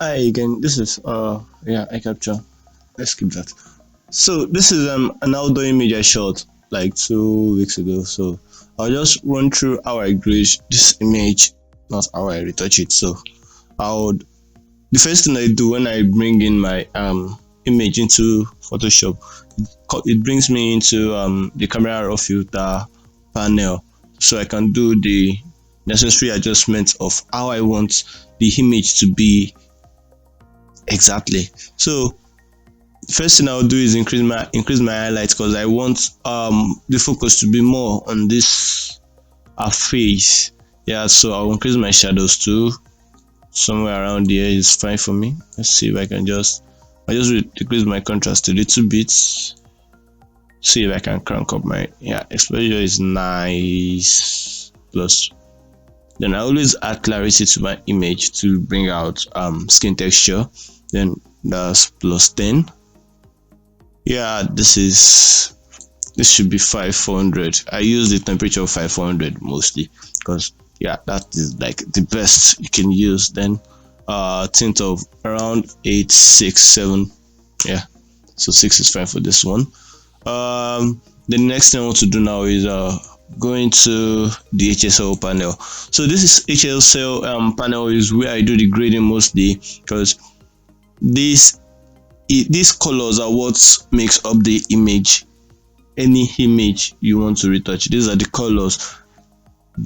Hi again. This is yeah, I capture. Let's keep that. So this is an outdoor image I shot like 2 weeks ago. So I'll just run through how I grade this image, not how I retouch it. So I'll the first thing I do when I bring in my image into Photoshop, it brings me into the camera raw filter panel, so I can do the necessary adjustment of how I want the image to be exactly. So first thing I'll do is increase my highlights because I want the focus to be more on this face. Yeah, so I'll increase my shadows too. Somewhere around here is fine for me. Let's see if I just decrease my contrast a little bit. See if I can crank up my exposure is nice. Plus, then I always add clarity to my image to bring out skin texture. Then that's plus 10. Yeah, this should be 500. I use the temperature of 500 mostly because yeah, that is like the best you can use. Then tint of around 8, 6, 7. Yeah, so 6 is fine for this one. The next thing I want to do now is go into the HSL panel. So this is HSL panel is where I do the grading mostly because these colors are what makes up the image. Any image you want to retouch, these are the colors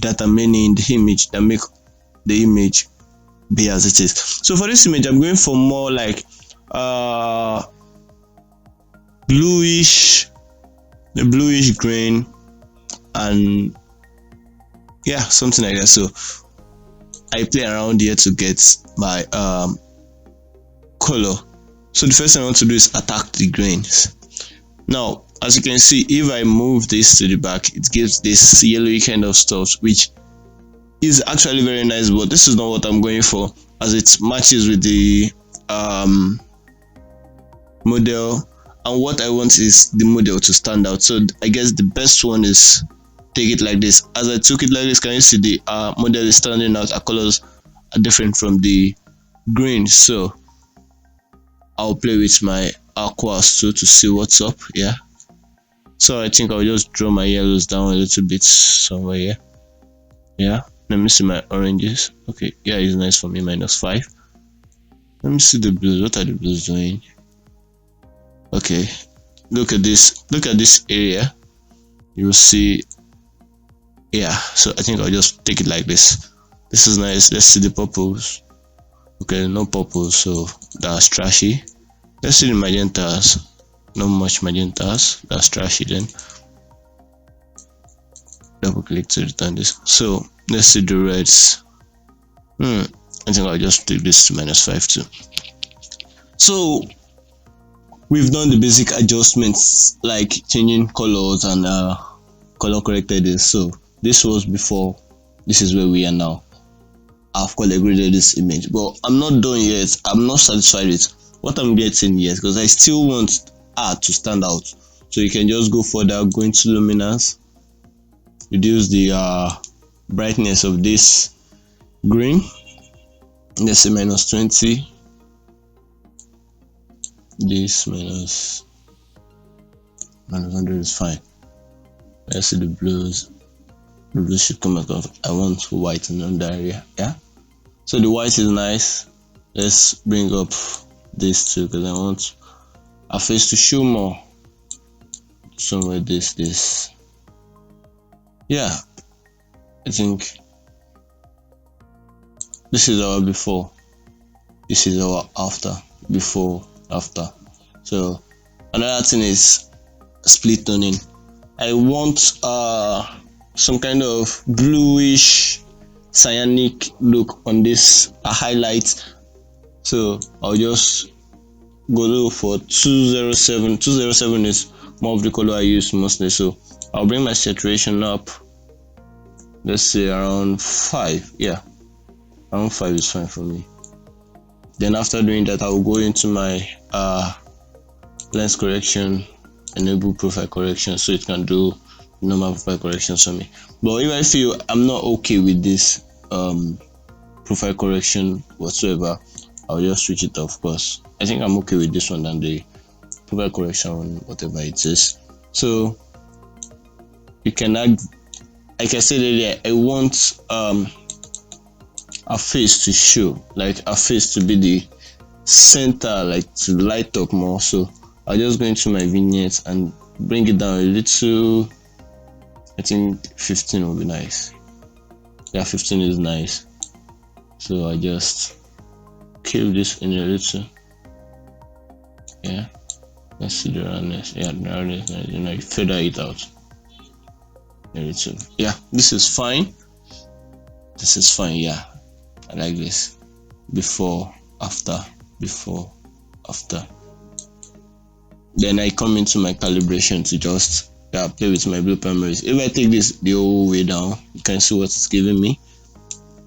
that are many in the image that make the image be as it is. So for this image I'm going for more like bluish green, and yeah, something like that. So I play around here to get my color. So the first thing I want to do is attack the grains. Now as you can see, if I move this to the back, it gives this yellowy kind of stuff, which is actually very nice, but this is not what I'm going for, as it matches with the model, and what I want is the model to stand out. So I guess the best one is take it like this. As I took it like this, can you see the model is standing out? Our colors are different from the green, so I'll play with my aquas too to see what's up. Yeah, so I think I'll just draw my yellows down a little bit somewhere here. Yeah, let me see my oranges. Okay, yeah, it's nice for me, -5. Let me see the blues. What are the blues doing? Okay, look at this area. You will see. Yeah, so I think I'll just take it like this. This is nice. Let's see the purples. Okay, no purples, so that's trashy. Let's see the magentas. Not much magentas. That's trashy. Then double click to return this. So let's see the reds. I think I'll just take this to -5 too. So we've done the basic adjustments like changing colors and color corrected this. So this was before, this is where we are now. I've color graded this image, but I'm not done yet. I'm not satisfied with what I'm getting yet because I still want art to stand out. So you can just go further, go into luminance, reduce the brightness of this green. Let's say -20. This minus 100 is fine. Let's see the blues. The blues should come out. I want white in under area. Yeah, so the white is nice. Let's bring up this too because I want our face to show more. Somewhere this. Yeah, I think this is our before, this is our after. Before, after. So another thing is split toning. I want some kind of bluish cyanic look on this highlight, so I'll just go for 207. 207 is more of the color I use mostly, so I'll bring my saturation up let's say around 5. Yeah, around 5 is fine for me. Then after doing that, I will go into my lens correction, enable profile correction, so it can do normal profile corrections for me. But if I feel I'm not okay with this profile correction whatsoever, I'll just switch it off, because I think I'm okay with this one than the profile correction, whatever it is. So you can add, like I said earlier, I want a face to show, like a face to be the center, like to light up more. So I'll just go into my vignettes and bring it down a little. I think 15 will be nice. Yeah, 15 is nice. So I just kill this in a little. Yeah, let's see the roundness. Yeah, the roundness, you know, you feather it out a little. Yeah, this is fine. This is fine. Yeah, I like this. Before, after, before, after. Then I come into my calibration to just play with my blue primaries. If I take this the whole way down, you can see what it's giving me.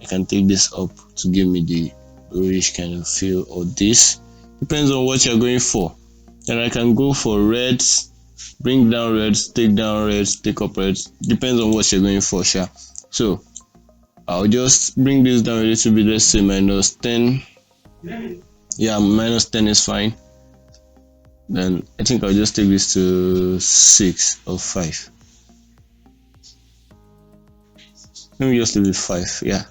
I can take this up to give me the bluish kind of feel, or this depends on what you're going for. Then I can go for reds, bring down reds, take down reds, take up reds, depends on what you're going for, sure. So I'll just bring this down a little bit, let's say -10. Yeah, -10 is fine. Then I think I'll just take this to 6 or 5. Let me just leave it 5. Yeah.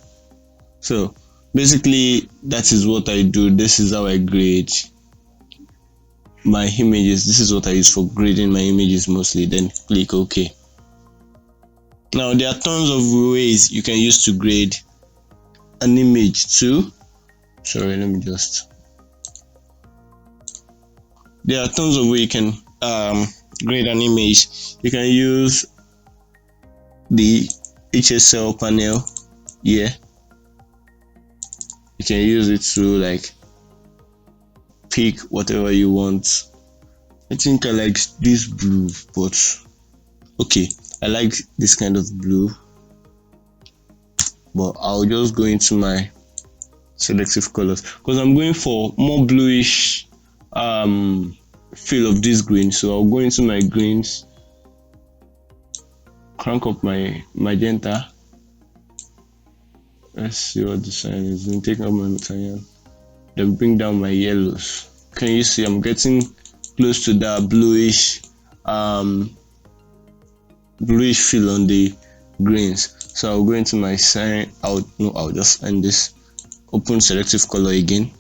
So basically that is what I do. This is how I grade my images. This is what I use for grading my images mostly. Then click OK. Now there are tons of ways you can use to grade an image too. Sorry, let me just. There are tons of ways you can grade an image. You can use the HSL panel here. You can use it to like pick whatever you want. I think I like this blue, but okay, I like this kind of blue, but I'll just go into my selective colors because I'm going for more bluish feel of this green. So I'll go into my greens, crank up my magenta. Let's see what the sign is. Then take out my cyan, then bring down my yellows. Can you see I'm getting close to that bluish bluish feel on the greens? So I'll go into my cyan. I'll just end this, open selective color again,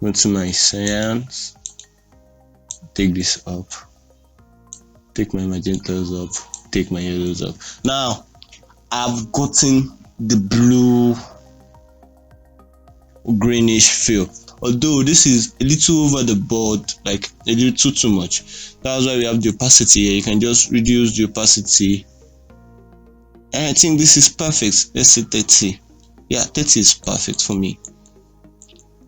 go to my cyans, take this up, take my magentas up, take my yellows up. Now I've gotten the blue greenish feel, although this is a little over the board, like a little too much. That's why we have the opacity here. You can just reduce the opacity, and I think this is perfect. Let's say 30. Yeah, 30 is perfect for me.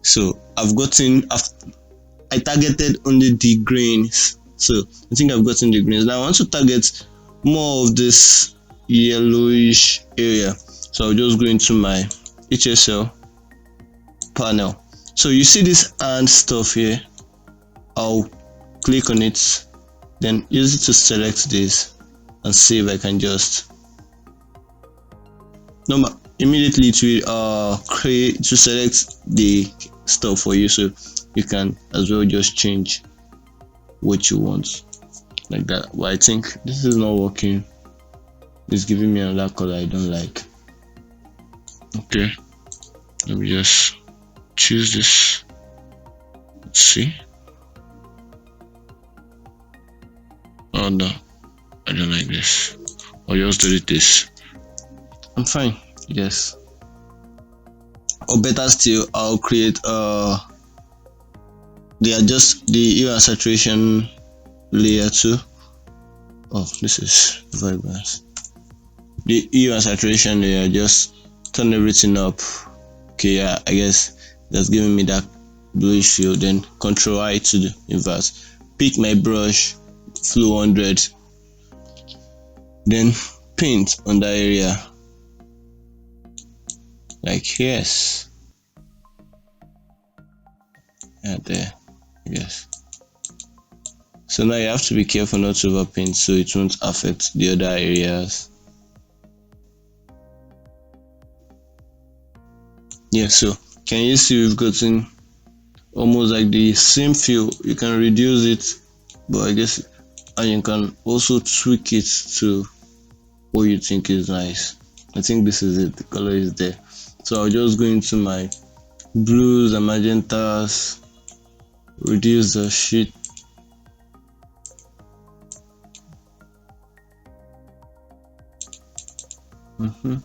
So I targeted only the greens, so I think I've gotten the greens. Now I want to target more of this yellowish area, so I'll just go into my HSL panel. So you see this and stuff here, I'll click on it, then use it to select this and see if I can just immediately it will create to select the stuff for you, so you can as well just change what you want like that. But I think this is not working. It's giving me another color I don't like. Okay, let me just choose this. Let's see. Oh no, I don't like this. I'll just delete this. I'm fine. Yes. Or better still, I'll create adjust the hue and saturation layer too. Oh, this is vibrance. The hue and saturation layer, just turn everything up. Okay, yeah, I guess that's giving me that bluish feel. Then Control I to the inverse. Pick my brush, flow 100. Then paint on that area. Like yes, yeah, there, yes. So now you have to be careful not to overpaint so it won't affect the other areas. Yeah, so can you see we've gotten almost like the same feel. You can reduce it, but I guess, and you can also tweak it to what you think is nice. I think this is it, the color is there. So I'll just go into my blues and magentas, reduce the sheet. hmm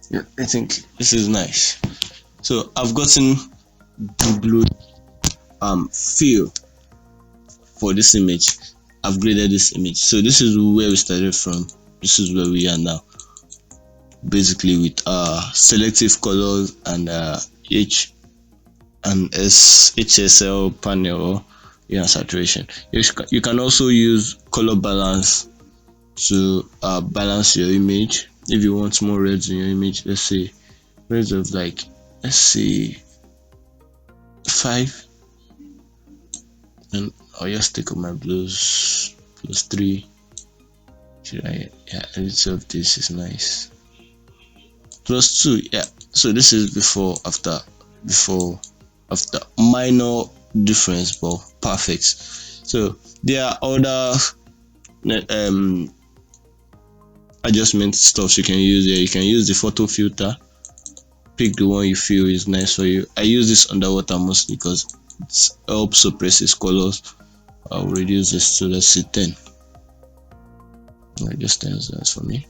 Yeah, I think this is nice. So I've gotten the blue feel for this image. I've graded this image. So this is where we started from. This is where we are now. Basically with selective colors and H and HSL panel, yeah, saturation. You can also use color balance to balance your image. If you want more reds in your image, let's say reds of like, let's say 5, and I'll just take up my blues +3. Should I, yeah, a little of this is nice. +2, yeah. So this is before after, minor difference but perfect. So there are other um adjustment stuff you can use here. You can use the photo filter, pick the one you feel is nice for you. I use this underwater mostly because it helps suppress its colors. I'll reduce this to, let's say, 10. Just 10 is nice for me.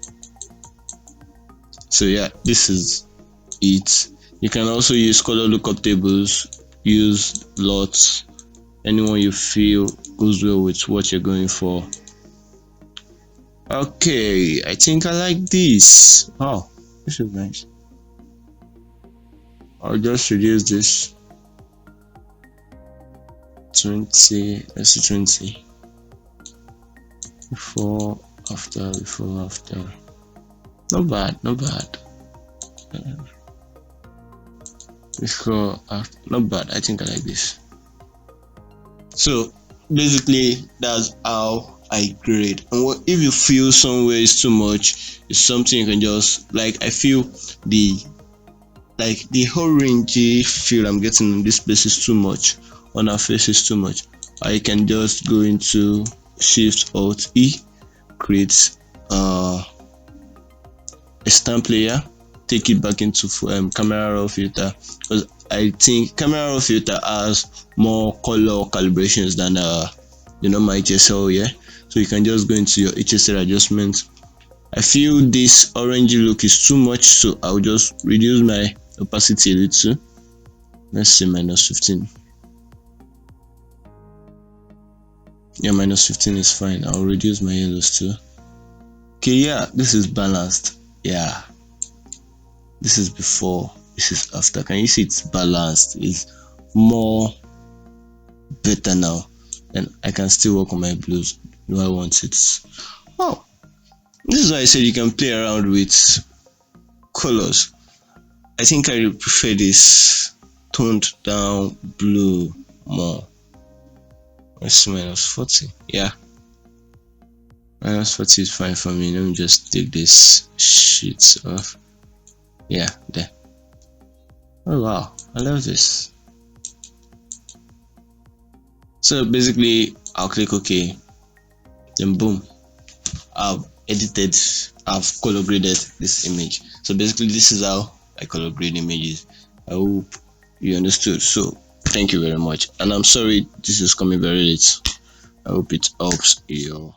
So yeah, this is it. You can also use color lookup tables, use lots, anyone you feel goes well with what you're going for. Okay, I think I like this. Oh, this is nice. I'll just reduce this 20. Let's see, 20. Before, after, before, after. Not bad, not bad. Before, after, not bad. I think I like this. So basically, that's how I grade. And what if you feel somewhere is too much? It's something you can just, like, I feel the orangey feel I'm getting in this place is too much. On our face is too much. I can just go into Shift Alt E, create a stamp layer, take it back into camera raw filter, because I think camera raw filter has more color calibrations than the normal HSL. Yeah, so you can just go into your HSL adjustment. I feel this orangey look is too much, so I'll just reduce my opacity a little. Let's say -15. Yeah, -15 is fine. I'll reduce my yellows too. Okay, yeah, this is balanced. Yeah, this is before, this is after. Can you see it's balanced? It's more better now, and I can still work on my blues. Do I want it? Oh, this is why I said you can play around with colors. I think I prefer this toned down blue more. Let's see, -40. Yeah, -40 is fine for me. Let me just take this sheet off. Yeah, there. Oh wow, I love this. So basically, I'll click OK, then boom, I've edited, I've color graded this image. So basically, this is how I color grade images. I hope you understood. So thank you very much, and I'm sorry this is coming very late. I hope it helps you.